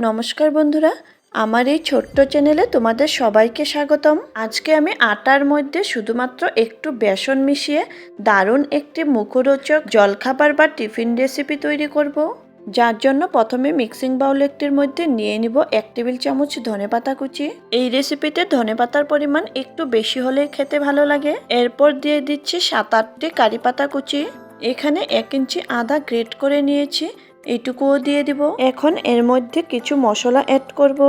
নমস্কার বন্ধুরা, আমার এই ছোট্ট চ্যানেলে তোমাদের সবাইকে স্বাগতম। আজকে আমি আটার মধ্যে শুধুমাত্র একটু বেসন মিশিয়ে দারুণ একটি মুখরোচক জলখাবার বা টিফিন রেসিপি তৈরি করব। যার জন্য প্রথমে মিক্সিং বাউল একটির মধ্যে নিয়ে নিব 1 টেবিল চামচ ধনেপাতা কুচি। এই রেসিপিতে ধনেপাতার পরিমাণ একটু বেশি হলেই খেতে ভালো লাগে। এরপর দিয়ে দিচ্ছি 7-8টি কারি পাতা কুচি। এখানে 1 ইঞ্চি আদা গ্রেট করে নিয়েছি, এইটুকুও দিয়ে দিব। এখন এর মধ্যে কিছু মশলা অ্যাড করব।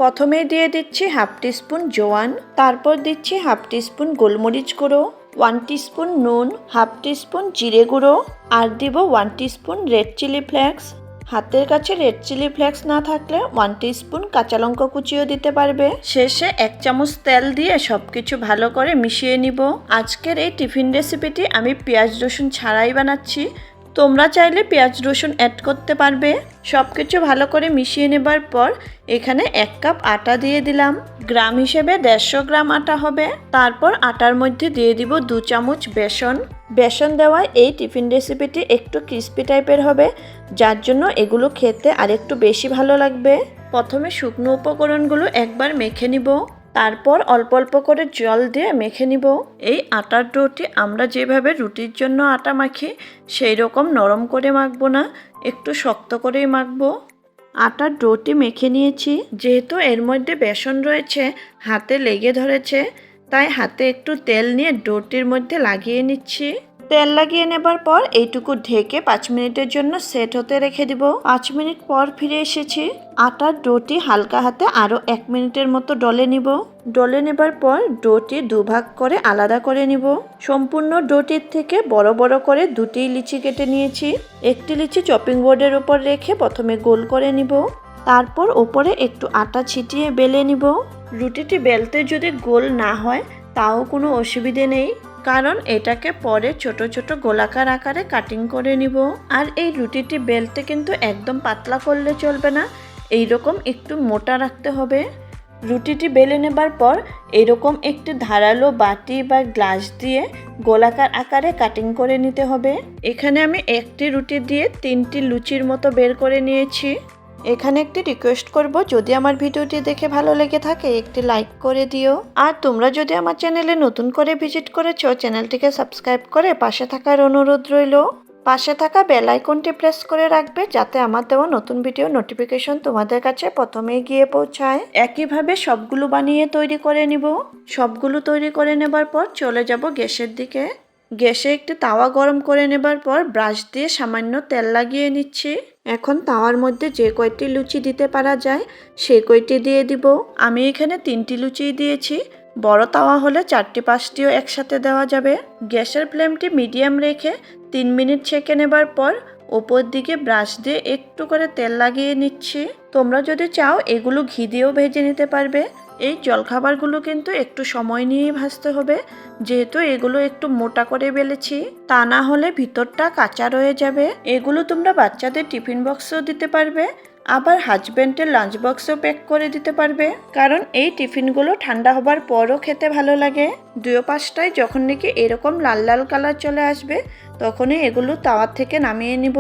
প্রথমে দিয়ে দিচ্ছি 1/2 টিস্পুন জোয়ান, তারপর দিচ্ছি 1/2 টিস্পুন গোলমরিচ গুঁড়ো, 1 টিস্পুন নুন, 1/2 টিস্পুন জিরে গুঁড়ো, আর দিব 1 টিস্পুন রেড চিলি ফ্লেক্স। হাতের কাছে রেড চিলি ফ্লেক্স না থাকলে 1 টিস্পুন কাঁচা লঙ্কা কুচিও দিতে পারবে। শেষে 1 চামচ তেল দিয়ে সবকিছু ভালো করে মিশিয়ে নিব। আজকের এই টিফিন রেসিপিটি আমি পেঁয়াজ রসুন ছাড়াই বানাচ্ছি। তোমরা চাইলে পেঁয়াজ রসুন অ্যাড করতে পারবে। সবকিছু ভালো করে মিশিয়ে নেবার পর এখানে 1 কাপ আটা দিয়ে দিলাম। গ্রাম হিসেবে 150 গ্রাম আটা হবে। তারপর আটার মধ্যে দিয়ে দিব 2 চামচ বেসন। বেসন দেওয়ায় এই টিফিন রেসিপিটি একটু ক্রিস্পি টাইপের হবে, যার জন্য এগুলো খেতে আরেকটু বেশি ভালো লাগবে। প্রথমে শুকনো উপকরণগুলো একবার মেখে নিব, তারপর অল্প অল্প করে জল দিয়ে মেখে নিব। এই আটার ডোটি আমরা যেভাবে রুটির জন্য আটা মাখি সেই রকম নরম করে মাখবো না, একটু শক্ত করেই মাখবো। আটার ডোটি মেখে নিয়েছি। যেহেতু এর মধ্যে বেসন রয়েছে, হাতে লেগে ধরেছে, তাই হাতে একটু তেল নিয়ে ডোটির মধ্যে লাগিয়ে নিচ্ছি। তেল লাগিয়ে নেবার পর এইটুকু ঢেকে 5 মিনিটের জন্য সেট হতে রেখে দিব। 5 মিনিট পর ফিরে এসেছি। আটার ডোটি হালকা হাতে আরও 1 মিনিটের মতো ডলে নিব। ডলে নেবার পর ডোটি দুভাগ করে আলাদা করে নিব। সম্পূর্ণ ডোটির থেকে বড় বড় করে 2টি লিচি কেটে নিয়েছি। একটি লিচি চপিং বোর্ডের উপর রেখে প্রথমে গোল করে নিব, তারপর ওপরে একটু আটা ছিটিয়ে বেলে নিব। রুটিটি বেলতে যদি গোল না হয় তাও কোনো অসুবিধে নেই, কারণ এটাকে পরে ছোট ছোট গোলাকার আকারে কাটিং করে নিব। আর এই রুটিটি বেলতে কিন্তু একদম পাতলা করলে চলবে না, এইরকম একটু মোটা রাখতে হবে। রুটিটি বেলে নেবার পর এরকম একটি ধারালো বাটি বা গ্লাস দিয়ে গোলাকার আকারে কাটিং করে নিতে হবে। এখানে আমি একটি রুটি দিয়ে 3টি লুচির মতো বের করে নিয়েছি। এখানে একটি রিকোয়েস্ট করব, যদি আমার ভিডিওটি দেখে ভালো লেগে থাকে একটি লাইক করে দিও। আর তোমরা যদি আমার চ্যানেলে নতুন করে ভিজিট করেছো, চ্যানেলটিকে সাবস্ক্রাইব করে পাশে থাকার অনুরোধ রইল। পাশে থাকা বেল আইকনটি প্রেস করে রাখবে, যাতে আমার দেওয়া নতুন ভিডিও নোটিফিকেশন তোমাদের কাছে প্রথমেই গিয়ে পৌঁছায়। একইভাবে সবগুলো বানিয়ে তৈরি করে নিব। সবগুলো তৈরি করে নেবার পর চলে যাব গ্যাসের দিকে। গ্যাসে একটি তাওয়া গরম করে নেবার পর ব্রাশ দিয়ে সামান্য তেল লাগিয়ে নিচ্ছি। এখন তাওয়ার মধ্যে যে কয়টি লুচি দিতে পারা যায় সেই কয়টি দিয়ে দিব। আমি এখানে 3টি লুচি দিয়েছি। বড় তাওয়া হলে 4টি-5টিও একসাথে দেওয়া যাবে। গ্যাসের ফ্লেমটি মিডিয়াম রেখে 3 মিনিট ছেঁকে নেবার পর ওপর দিকে ব্রাশ দিয়ে একটু করে তেল লাগিয়ে নিচ্ছি। তোমরা যদি চাও এগুলো ঘি দিয়েও ভেজে নিতে পারবে। এই জলখাবারগুলো কিন্তু একটু সময় নিয়েই ভাজতে হবে, যেহেতু এগুলো একটু মোটা করে বেলেছি, তা না হলে ভিতরটা কাঁচা রয়ে যাবে। এগুলো তোমরা বাচ্চাদের টিফিন বক্সেও দিতে পারবে, আবার হাজব্যান্ডের লাঞ্চ বক্সেও প্যাক করে দিতে পারবে, কারণ এই টিফিনগুলো ঠান্ডা হবার পরও খেতে ভালো লাগে। 2 পাশটায় যখন নাকি এরকম লাল লাল কালার চলে আসবে তখনই এগুলো তাওয়া থেকে নামিয়ে নিব।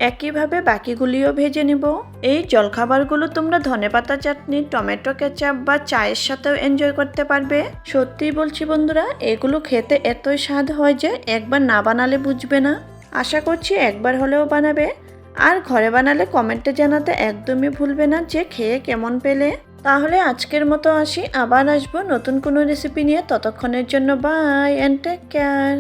একইভাবে বাকিগুলিও ভেজে নিব। এই জলখাবারগুলো তোমরা ধনেপাতা চাটনি, টমেটো কেচাপ বা চায়ের সাথেও এনজয় করতে পারবে। সত্যিই বলছি বন্ধুরা, এগুলো খেতে এতই স্বাদ হয় যে একবার না বানালে বুঝবে না। আশা করছি একবার হলেও বানাবে। আর ঘরে বানালে কমেন্টে জানাতে একদমই ভুলবে না যে খেয়ে কেমন পেলে। তাহলে আজকের মতো আসি, আবার আসবো নতুন কোনো রেসিপি নিয়ে। ততক্ষণের জন্য বাই অ্যান্ড টেক কেয়ার।